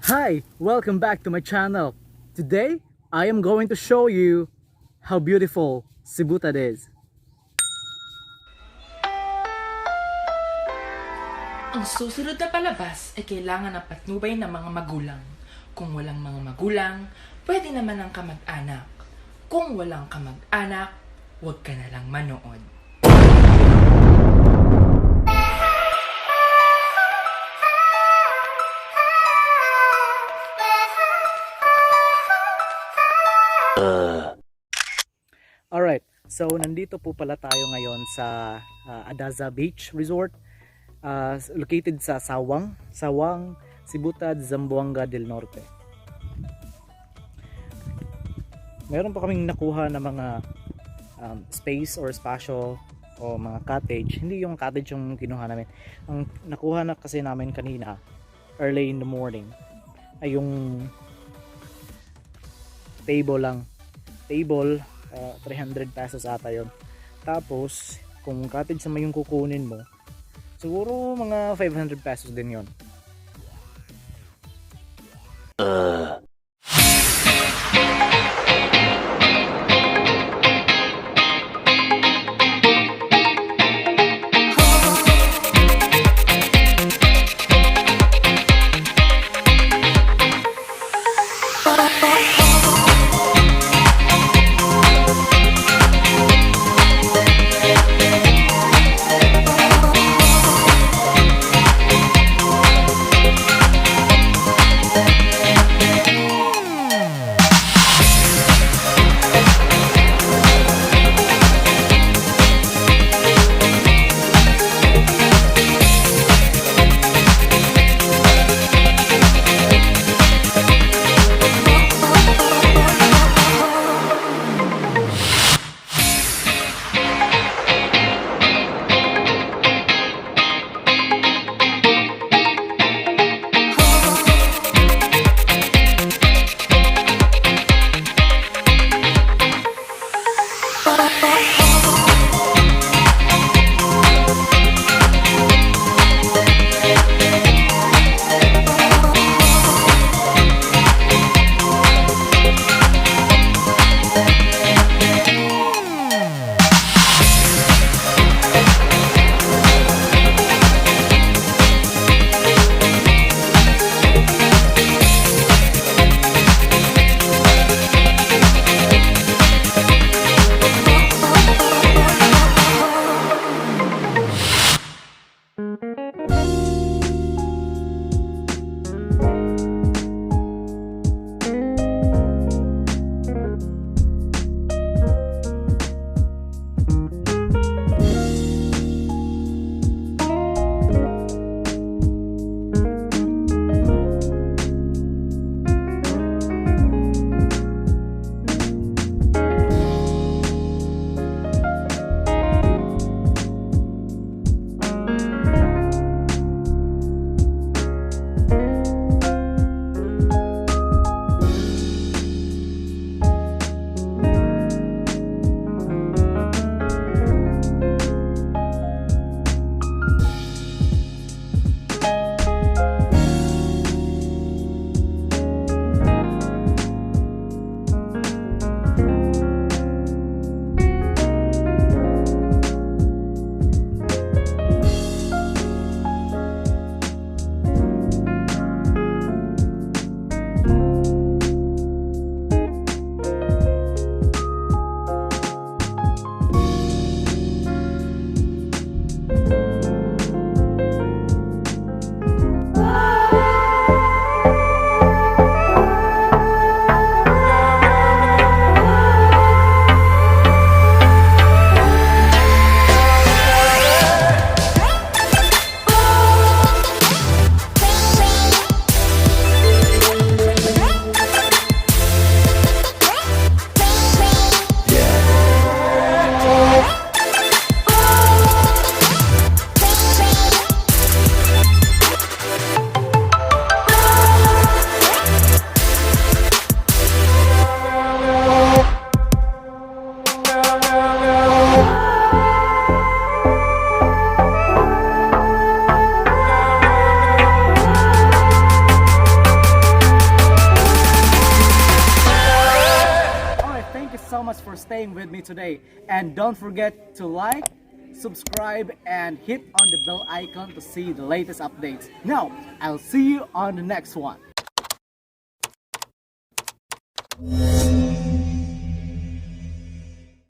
Hi, welcome back to my channel. Today, I am going to show you how beautiful Sibutad is. Ang susunod na palabas ay kailangan ng patnubay ng mga magulang. Kung walang mga magulang, pwede naman ang kamag-anak. Kung walang kamag-anak, huwag ka na lang manood. Alright, so nandito po pala tayo ngayon sa Adasa Beach Resort. Located sa Sawang, Sibutad, Zamboanga del Norte. Meron pa kaming nakuha na mga space or spasyo o mga cottage. Hindi yung cottage yung kinuha namin. Ang nakuha na kasi namin kanina, early in the morning, ay yung table lang. Table, 300 pesos ata yun. Tapos, kung cottage naman yung kukunin mo, siguro mga 500 pesos din yun. so much for staying with me today. And don't forget to like, subscribe, and hit on the bell icon to see the latest updates. Now, I'll see you on the next one.